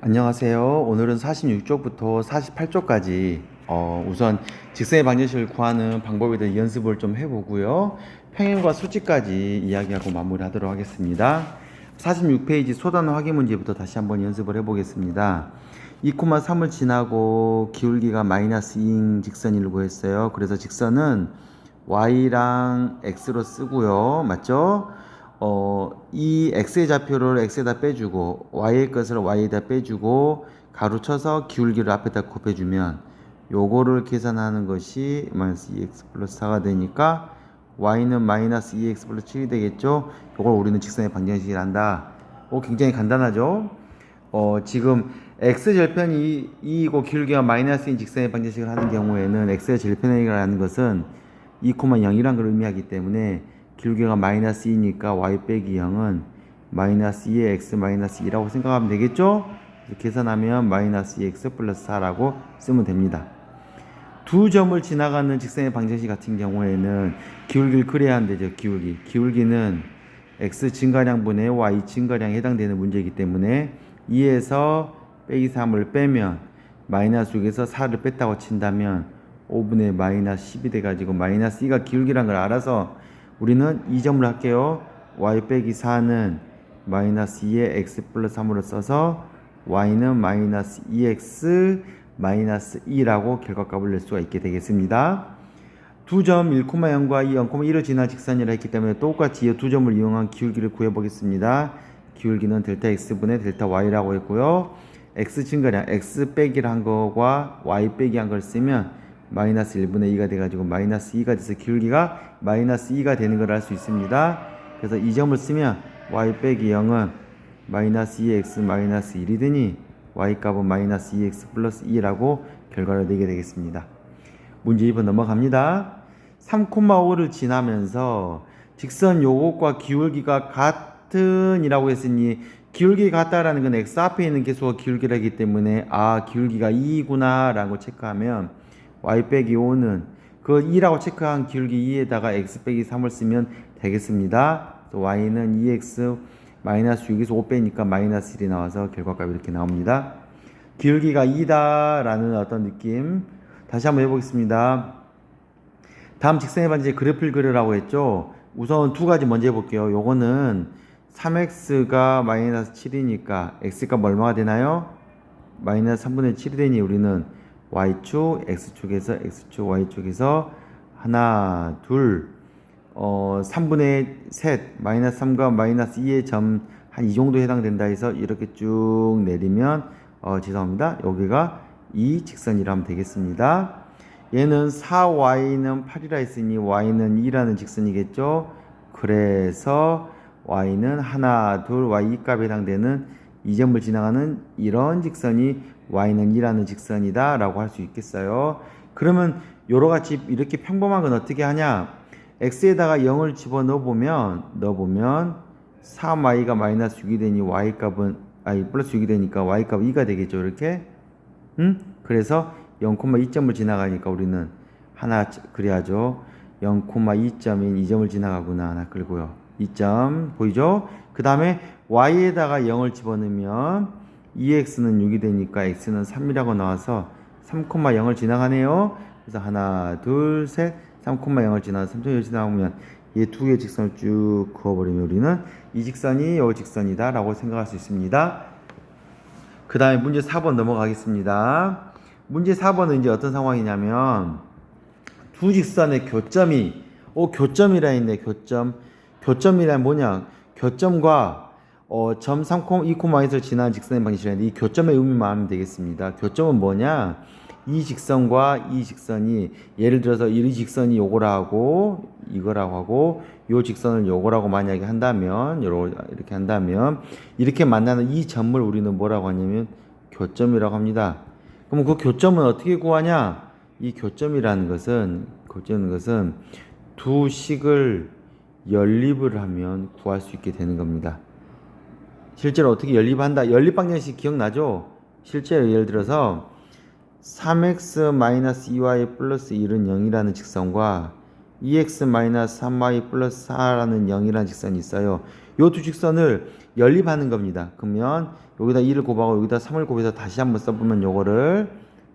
안녕하세요. 오늘은 46쪽부터 48쪽까지 우선 직선의 방정식을 구하는 방법에 대해 연습을 좀 해보고요. 평행과 수직까지 이야기하고 마무리하도록 하겠습니다. 46페이지 소단원 확인 문제부터 다시 한번 연습을 해보겠습니다. 2,3을 지나고 기울기가 마이너스 2인 직선을 구했어요. 그래서 직선은 y랑 x로 쓰고요. 맞죠? 이 x의 좌표를 x에다 빼주고 y의 것을 y에다 빼주고 가로쳐서 기울기를 앞에다 곱해주면 요거를 계산하는 것이 마이너스 2x 플러스 4가 되니까 y는 마이너스 2x 플러스 7이 되겠죠. 요걸 우리는 직선의 방정식을 한다. 굉장히 간단하죠. 지금 x 절편이 2이고 기울기가 마이너스인 직선의 방정식을 하는 경우에는 x의 절편이라는 것은 2,0이란 걸 의미하기 때문에 기울기가 마이너스 2니까 y 빼기 0은 마이너스 2의 x 마이너스 2라고 생각하면 되겠죠? 계산하면 마이너스 2x 플러스 4라고 쓰면 됩니다. 두 점을 지나가는 직선의 방정식 같은 경우에는 기울기를 그려야 한대죠. 기울기는 x 증가량분의 y 증가량에 해당되는 문제이기 때문에 2에서 빼기 3을 빼면 마이너스 6에서 4를 뺐다고 친다면 5분의 마이너스 10이 돼가지고 마이너스 2가 기울기란 걸 알아서 우리는 이 점을 할게요. y 빼기 4는 마이너스 2의 x 플러스 3으로 써서 y는 마이너스 2x 마이너스 2라고 결과값을 낼 수가 있게 되겠습니다. 두 점 1,0과 2, 0,1을 지나 직선이라 했기 때문에 똑같이 이 두 점을 이용한 기울기를 구해보겠습니다. 기울기는 델타 x분의 델타 y라고 했고요. x 증가량 x 빼기를 한 거와 y 빼기 한 걸 쓰면 마이너스 1분의 2가 돼가지고 마이너스 2가 돼서 기울기가 마이너스 2가 되는 걸 알 수 있습니다. 그래서 이 점을 쓰면 y 빼기 0은 마이너스 2x 마이너스 1이 되니 y 값은 마이너스 2x 플러스 2라고 결과를 내게 되겠습니다. 문제 2번 넘어갑니다. 3,5를 지나면서 직선 요것과 기울기가 같은 이라고 했으니 기울기가 같다라는 건 x 앞에 있는 계수가 기울기라기 때문에 기울기가 2구나 라고 체크하면 y 빼기 5는 그 2라고 체크한 기울기 2에다가 x 빼기 3을 쓰면 되겠습니다. y는 2x 마이너스 6에서 5 빼니까 마이너스 1이 나와서 결과값이 이렇게 나옵니다. 기울기가 2다 라는 어떤 느낌 다시 한번 해보겠습니다. 다음 직선의 반지의 그래프를 그리라고 했죠. 우선 두 가지 먼저 해볼게요. 요거는 3x가 마이너스 7이니까 x값 얼마가 되나요? 마이너스 3분의 7이 되니 우리는 y축, x축에서 x축, y축에서 하나, 둘, 3분의 셋, 마이너스 3과 마이너스 2의 점 한 이 정도 해당된다 해서 이렇게 쭉 내리면 죄송합니다. 여기가 이 직선이라 하면 되겠습니다. 얘는 4y는 8이라 했으니 y는 2라는 직선이겠죠. 그래서 y는 하나, 둘, y 값에 해당되는 이 점을 지나가는 이런 직선이 y는 2라는 직선이다 라고 할 수 있겠어요. 그러면 요로같이 이렇게 평범한 건 어떻게 하냐? x에다가 0을 집어 넣어보면 3y가 마이너스 6이 되니 y값은 플러스 6이 되니까 y값 2가 되겠죠. 이렇게 그래서 0,2점을 지나가니까 우리는 하나 그려야죠. 0,2점인 이 점을 지나가구나 하나 그리고요. 2점 보이죠? 그 다음에 y에다가 0을 집어넣으면 2x는 6이 되니까 x는 3이라고 나와서 3,0을 지나가네요. 그래서 하나 둘 셋 3,0을 지나서 3,0을 지나가면 이 두 개의 직선을 쭉 그어버리면 우리는 이 직선이 이 직선이다 라고 생각할 수 있습니다. 그 다음에 문제 4번 넘어가겠습니다. 문제 4번은 이제 어떤 상황이냐면 두 직선의 교점이 교점이라 했네. 교점이란 뭐냐? 교점과 점 3,2,1을 지나는 직선의 방식이라는데 이 교점의 의미만 하면 되겠습니다. 교점은 뭐냐? 이 직선과 이 직선이 예를 들어서 이 직선이 요거라고 이거라고 하고 요 직선을 요거라고 만약에 한다면 이렇게 한다면 이렇게 만나는 이 점을 우리는 뭐라고 하냐면 교점이라고 합니다. 그럼 그 교점은 어떻게 구하냐? 이 교점이라는 것은 두 식을 연립을 하면 구할 수 있게 되는 겁니다. 실제로 어떻게 연립한다? 연립 방정식 기억나죠? 실제로 예를 들어서 3x-2y 플러스 1은 0이라는 직선과 2x-3y 플러스 4라는 0이라는 직선이 있어요. 이 두 직선을 연립하는 겁니다. 그러면 여기다 2를 곱하고 여기다 3을 곱해서 다시 한번 써보면 요거를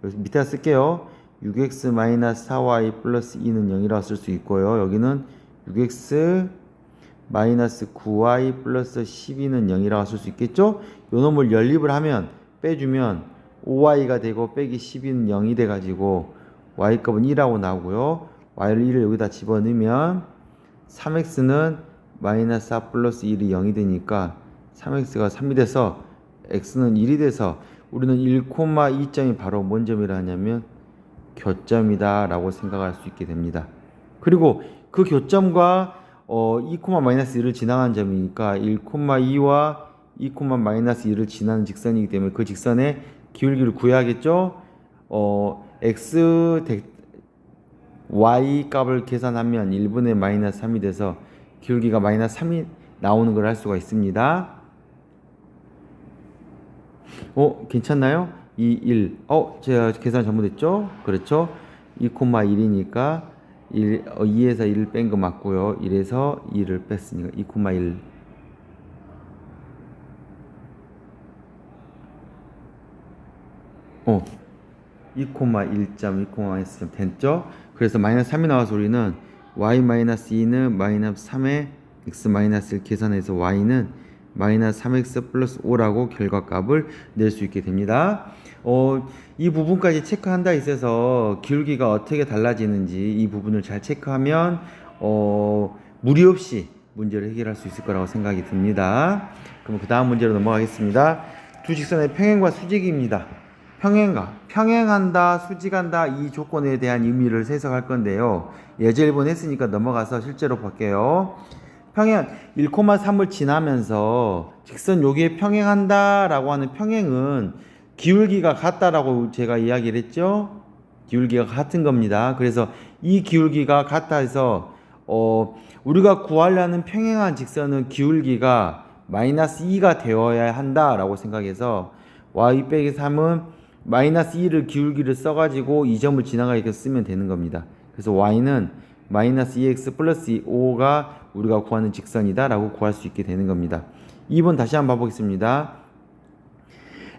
여기서 밑에다 쓸게요. 6x-4y 플러스 2는 0이라고 쓸 수 있고요. 여기는 6x 마이너스 9y 플러스 12는 0이라고 쓸 수 있겠죠? 요 놈을 연립을 하면 빼주면 5y가 되고 빼기 12는 0이 돼가지고 y값은 2라고 나오고요. y를 1을 여기다 집어넣으면 3x는 마이너스 4 플러스 1이 0이 되니까 3x가 3이 돼서 x는 1이 돼서 우리는 1,2점이 바로 뭔 점이라 하냐면 교점이다 라고 생각할 수 있게 됩니다. 그리고 그 교점과 2, 마이너스 1을 지나간 점이니까 1,2와 2, 마이너스 1을 지나는 직선이기 때문에 그 직선의 기울기를 구해야겠죠. x y 값을 계산하면 1분의 마이너스 3이 돼서 기울기가 마이너스 3이 나오는 걸 할 수가 있습니다. 괜찮나요? 2, 1. 제가 계산 잘못했죠? 그렇죠? 2,1이니까 2에서 1을 뺀 거 맞고요. 1에서 2를 뺐으니까 2,1. 어, 2,1점, 2,1점 됐죠? 그래서 마이너스 3이 나와서 우리는 y-2는 마이너스 3의 x-1 계산해서 y는 마이너스 3x 플러스 5라고 결과값을 낼 수 있게 됩니다. 이 부분까지 체크한다 있어서 기울기가 어떻게 달라지는지 이 부분을 잘 체크하면 무리 없이 문제를 해결할 수 있을 거라고 생각이 듭니다. 그럼 그 다음 문제로 넘어가겠습니다. 두 직선의 평행과 수직입니다. 평행한다, 수직한다 이 조건에 대한 의미를 해석할 건데요. 예제 1번 했으니까 넘어가서 실제로 볼게요. 평행 1,3을 지나면서 직선 여기에 평행한다 라고 하는 평행은 기울기가 같다라고 제가 이야기를 했죠. 기울기가 같은 겁니다. 그래서 이 기울기가 같다 해서 우리가 구하려는 평행한 직선은 기울기가 마이너스 2가 되어야 한다라고 생각해서 y 빼기 3은 마이너스 2를 기울기를 써가지고 이 점을 지나가게 쓰면 되는 겁니다. 그래서 y는 마이너스 2x 플러스 5가 우리가 구하는 직선이다 라고 구할 수 있게 되는 겁니다. 2번 다시 한번 봐보겠습니다.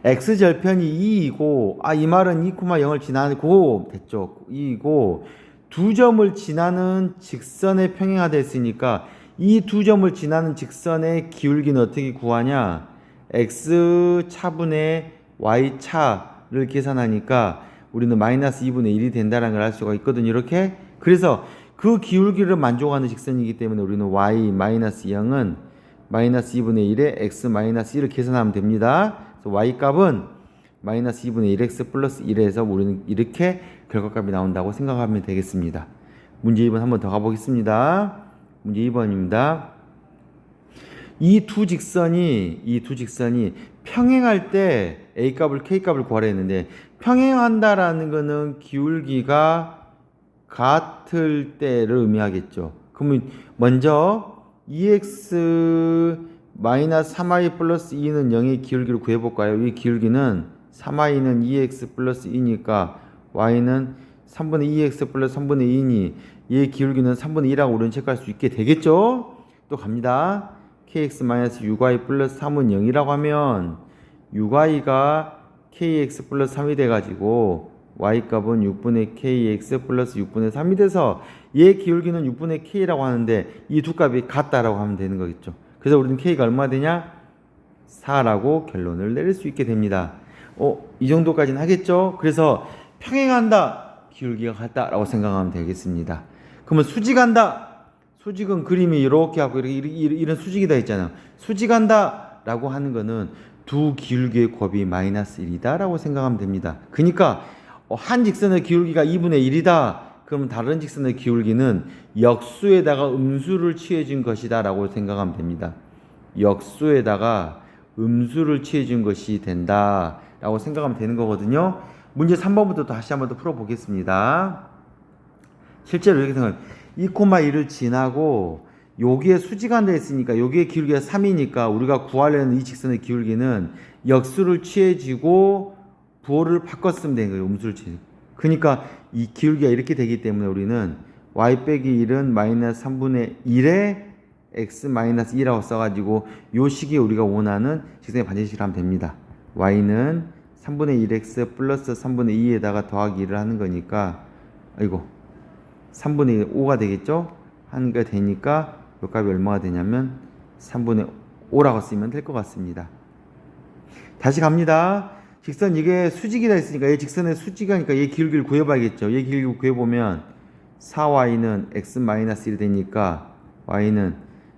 x절편이 2이고 이 말은 2,0을 지나고 됐죠. 2이고 두 점을 지나는 직선에 평행하다 했으니까 이 두 점을 지나는 직선의 기울기는 어떻게 구하냐? x 차분의 y 차를 계산하니까 우리는 마이너스 2분의 1이 된다는 걸 알 수가 있거든요. 이렇게. 그래서 그 기울기를 만족하는 직선이기 때문에 우리는 y 마이너스 0은 마이너스 2분의 1에 x 마이너스 1을 계산하면 됩니다. 그래서 y 값은 마이너스 2분의 1x 플러스 1에서 우리는 이렇게 결과값이 나온다고 생각하면 되겠습니다. 문제 2번 한번 더 가보겠습니다. 문제 2번입니다. 이 두 직선이 평행할 때 a 값을 k 값을 구하려 했는데 평행한다라는 거는 기울기가 같을 때를 의미하겠죠. 그러면 먼저 2x 마이너스 3y 플러스 2는 0의 기울기를 구해볼까요? 이 기울기는 3y는 2x 플러스 2니까 y는 3분의 2x 플러스 3분의 2니 얘의 기울기는 3분의 2라고 우리는 체크할 수 있게 되겠죠? 또 갑니다. kx 마이너스 6y 플러스 3은 0이라고 하면 6y가 kx 플러스 3이 돼가지고 y값은 6분의 kx 플러스 6분의 3이 돼서 얘 기울기는 6분의 k라고 하는데 이 두 값이 같다라고 하면 되는 거겠죠. 그래서 우리는 k가 얼마 되냐? 4라고 결론을 내릴 수 있게 됩니다. 이 정도까지는 하겠죠? 그래서 평행한다, 기울기가 같다라고 생각하면 되겠습니다. 그러면 수직한다. 수직은 그림이 이렇게 하고 이런 수직이다 했잖아요. 수직한다 라고 하는 거는 두 기울기의 곱이 마이너스 1이다 라고 생각하면 됩니다. 그러니까 한 직선의 기울기가 2분의 1이다. 그러면 다른 직선의 기울기는 역수에다가 음수를 취해준 것이다 라고 생각하면 됩니다. 역수에다가 음수를 취해준 것이 된다 라고 생각하면 되는 거거든요. 문제 3번부터 다시 한번 더 풀어보겠습니다. 실제로 이렇게 생각합니다. 2,1을 지나고 여기에 수직한다 했으니까 여기에 기울기가 3이니까 우리가 구하려는 이 직선의 기울기는 역수를 취해지고 부호를 바꿨으면 되는 거예요. 음수를 취해. 그러니까 이 기울기가 이렇게 되기 때문에 우리는 y 빼기 1은 마이너스 3분의 1의 x-2라고 써가지고 요 시기에 우리가 원하는 직선의 반지식을 하면 됩니다. y는 3분의 1x 플러스 3분의 2에다가 더하기 1을 하는 거니까 아이고 3분의 5가 되겠죠? 하니까 되니까 요 값이 얼마가 되냐면 3분의 5라고 쓰면 될 것 같습니다. 다시 갑니다. 직선 이게 수직이라 했으니까 얘 직선의 수직이니까 얘 기울기를 구해봐야겠죠. 얘 기울기 구해보면 4y는 x-1이 되니까 y는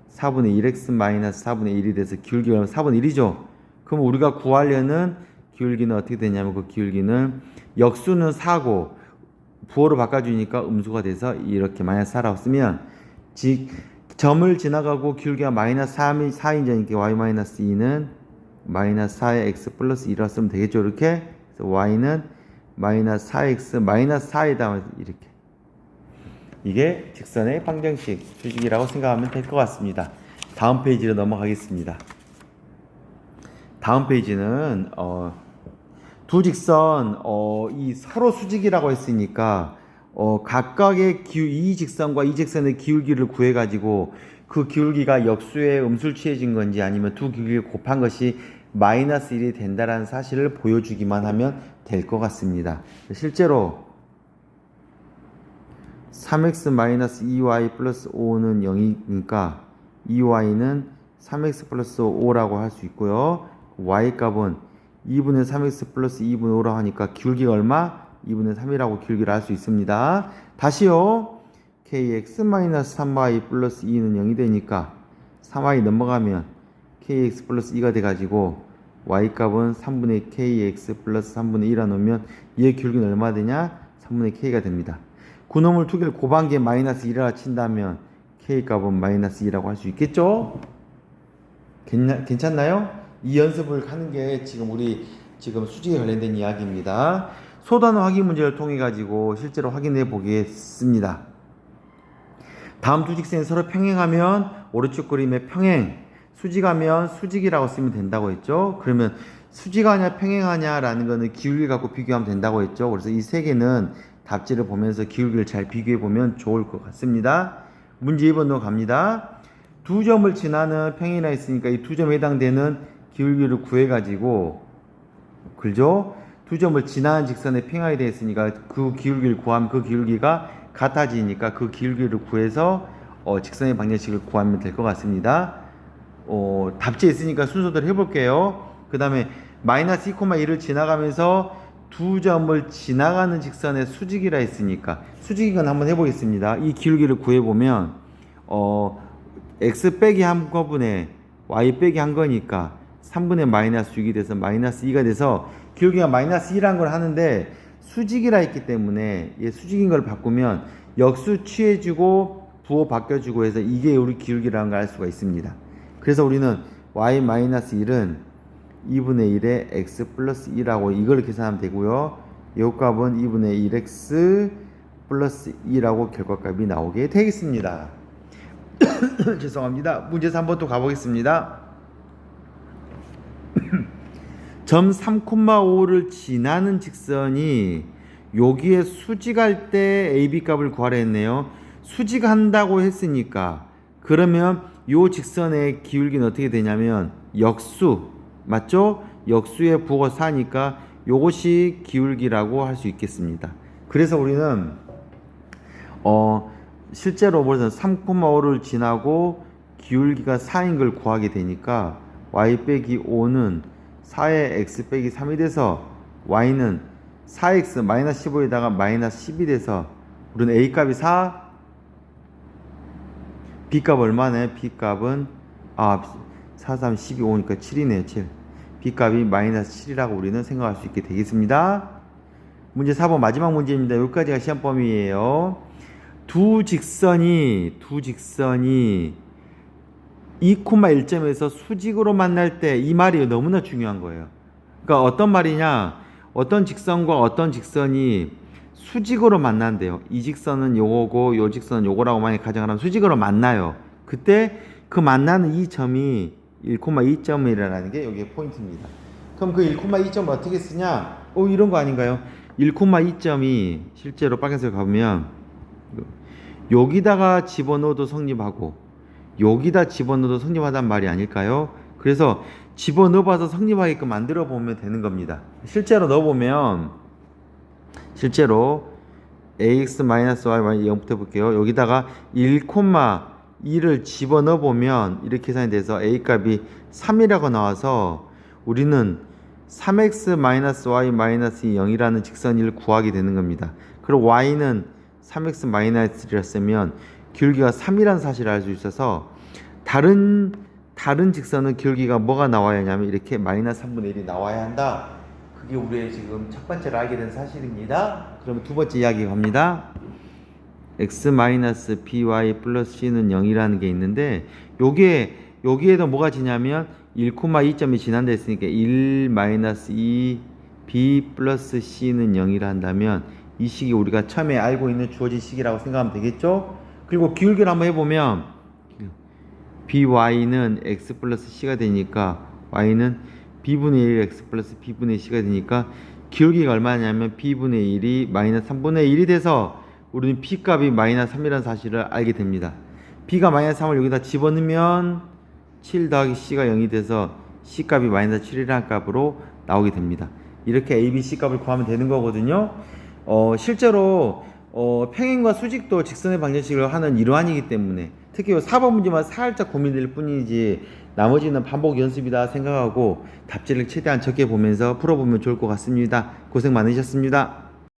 4분의 1x-4분의 1이 돼서 기울기가 4분의 1이죠. 그럼 우리가 구하려는 기울기는 어떻게 되냐면 그 기울기는 역수는 4고 부호로 바꿔주니까 음수가 돼서 이렇게 마이너스 4라고 쓰면 점을 지나가고 기울기가 마이너스 4인자니까 y-2는 마이너스 4의 x 플러스 1이라고 쓰면 되겠죠. 이렇게 그래서 y는 마이너스 4x 마이너스 4에다 이렇게 이게 직선의 방정식 수직이라고 생각하면 될 것 같습니다. 다음 페이지로 넘어가겠습니다. 다음 페이지는 두 직선 이 서로 수직이라고 했으니까 각각의 이 직선과 이 직선의 기울기를 구해 가지고 그 기울기가 역수의 음수를 취해진 건지 아니면 두 기울기를 곱한 것이 마이너스 1이 된다라는 사실을 보여주기만 하면 될 것 같습니다. 실제로 3x-2y 플러스 5는 0이니까 2y는 3x 플러스 5라고 할 수 있고요. y 값은 2분의 3x 플러스 2분의 5라고 하니까 기울기가 얼마? 2분의 3이라고 기울기를 알 수 있습니다. 다시요. kx-3y 플러스 2는 0이 되니까 3y 넘어가면 kx 플러스 2가 돼가지고 y 값은 3분의 kx 플러스 3분의 2라 놓으면 얘의 기울기는 얼마 되냐? 3분의 k가 됩니다. 구놈을 두 개를 곱한 게 마이너스 1이라 친다면 k 값은 마이너스 2라고 할 수 있겠죠? 괜찮나요? 이 연습을 하는 게 우리 수직에 관련된 이야기입니다. 소단어 확인 문제를 통해 가지고 실제로 확인해 보겠습니다. 다음 두 직선이 서로 평행하면 오른쪽 그림의 평행, 수직하면 수직이라고 쓰면 된다고 했죠. 그러면 수직하냐 평행하냐라는 거는 기울기 갖고 비교하면 된다고 했죠. 그래서 이 세 개는 답지를 보면서 기울기를 잘 비교해 보면 좋을 것 같습니다. 문제 2번으로 갑니다. 두 점을 지나는 평행이라 했으니까 이 두 점에 해당되는 기울기를 구해 가지고 그죠? 두 점을 지나는 직선의 평행이 되어 있으니까 그 기울기를 구하면 그 기울기가 같아지니까 그 기울기를 구해서 직선의 방정식을 구하면 될 것 같습니다. 답지에 있으니까 순서대로 해볼게요. 그 다음에 마이너스 2,1을 지나가면서 두 점을 지나가는 직선의 수직이라 했으니까 수직이건 한번 해보겠습니다. 이 기울기를 구해보면 x 빼기 한 거분에 y 빼기 한 거니까 3분의 마이너스 6이 돼서 마이너스 2가 돼서 기울기가 마이너스 2라는 걸 하는데 수직이라 했기 때문에 얘 수직인 걸 바꾸면 역수 취해주고 부호 바뀌어주고 해서 이게 우리 기울기라는 걸 알 수가 있습니다. 그래서 우리는 y-1은 2분의 1에 x 플러스 2라고 이걸 계산하면 되고요. 이 값은 2분의 1x 플러스 2라고 결과값이 나오게 되겠습니다. 죄송합니다. 문제 3번 또 가보겠습니다. 점 3,5를 지나는 직선이 여기에 수직할 때 AB 값을 구하라 했네요. 수직한다고 했으니까 그러면 요 직선의 기울기는 어떻게 되냐면 역수 맞죠? 역수의 부호가 4니까 요것이 기울기라고 할 수 있겠습니다. 그래서 우리는 실제로 3,5를 지나고 기울기가 4인 걸 구하게 되니까 y 빼기 5는 4의 x 빼기 3이 돼서 y는 4x 마이너스 15에다가 마이너스 10이 돼서 우리는 a 값이 4, b 값 얼마네? b 값은 4, 3, 12, 5니까 7이네요. 7. b 값이 마이너스 7이라고 우리는 생각할 수 있게 되겠습니다. 문제 4번 마지막 문제입니다. 여기까지가 시험 범위예요. 두 직선이 2,1점에서 수직으로 만날 때 이 말이 너무나 중요한 거예요. 그러니까 어떤 말이냐? 어떤 직선과 어떤 직선이 수직으로 만난대요. 이 직선은 요거고 요 직선은 요거라고 만약 가정하면 수직으로 만나요. 그때 그 만나는 이 점이 1,2점이라는 게 여기에 포인트입니다. 그럼 그 1,2점을 어떻게 쓰냐? 이런 거 아닌가요? 1,2점이 실제로 빨간색 가보면 여기다가 집어넣어도 성립하고 여기다 집어넣어도 성립하단 말이 아닐까요? 그래서 집어넣어봐서 성립하게끔 만들어 보면 되는 겁니다. 실제로 넣어보면 실제로 ax-y 0부터 해볼게요. 여기다가 1,2를 집어넣어 보면 이렇게 계산이 돼서 a 값이 3이라고 나와서 우리는 3x-y 0이라는 직선을 구하게 되는 겁니다. 그리고 y는 3x-1을 쓰면 기울기가 3이라는 사실을 알 수 있어서 다른 직선은 기울기가 뭐가 나와야 하냐면 이렇게 마이너스 3분의 1이 나와야 한다. 그게 우리의 지금 첫 번째로 알게 된 사실입니다. 그러면 두 번째 이야기 갑니다. x-by 플러스 c는 0이라는 게 있는데 여기에도 뭐가 지냐면 1,2점이 지난다 했으니까 1-2 b 플러스 c는 0이라 한다면 이 식이 우리가 처음에 알고 있는 주어진 식이라고 생각하면 되겠죠? 그리고 기울기를 한번 해보면 by는 x 플러스 c가 되니까 y는 b분의 1 x 플러스 b분의 c가 되니까 기울기가 얼마냐면 b분의 1이 마이너스 3분의 1이 돼서 우리는 p 값이 마이너스 3이라는 사실을 알게 됩니다. b가 마이너스 3을 여기다 집어넣으면 7 더하기 c가 0이 돼서 c 값이 마이너스 7이라는 값으로 나오게 됩니다. 이렇게 a, b, c 값을 구하면 되는 거거든요. 실제로 평행과 수직도 직선의 방정식을 하는 일환이기 때문에 특히 4번 문제만 살짝 고민될 뿐이지 나머지는 반복 연습이다 생각하고 답지를 최대한 적게 보면서 풀어보면 좋을 것 같습니다. 고생 많으셨습니다.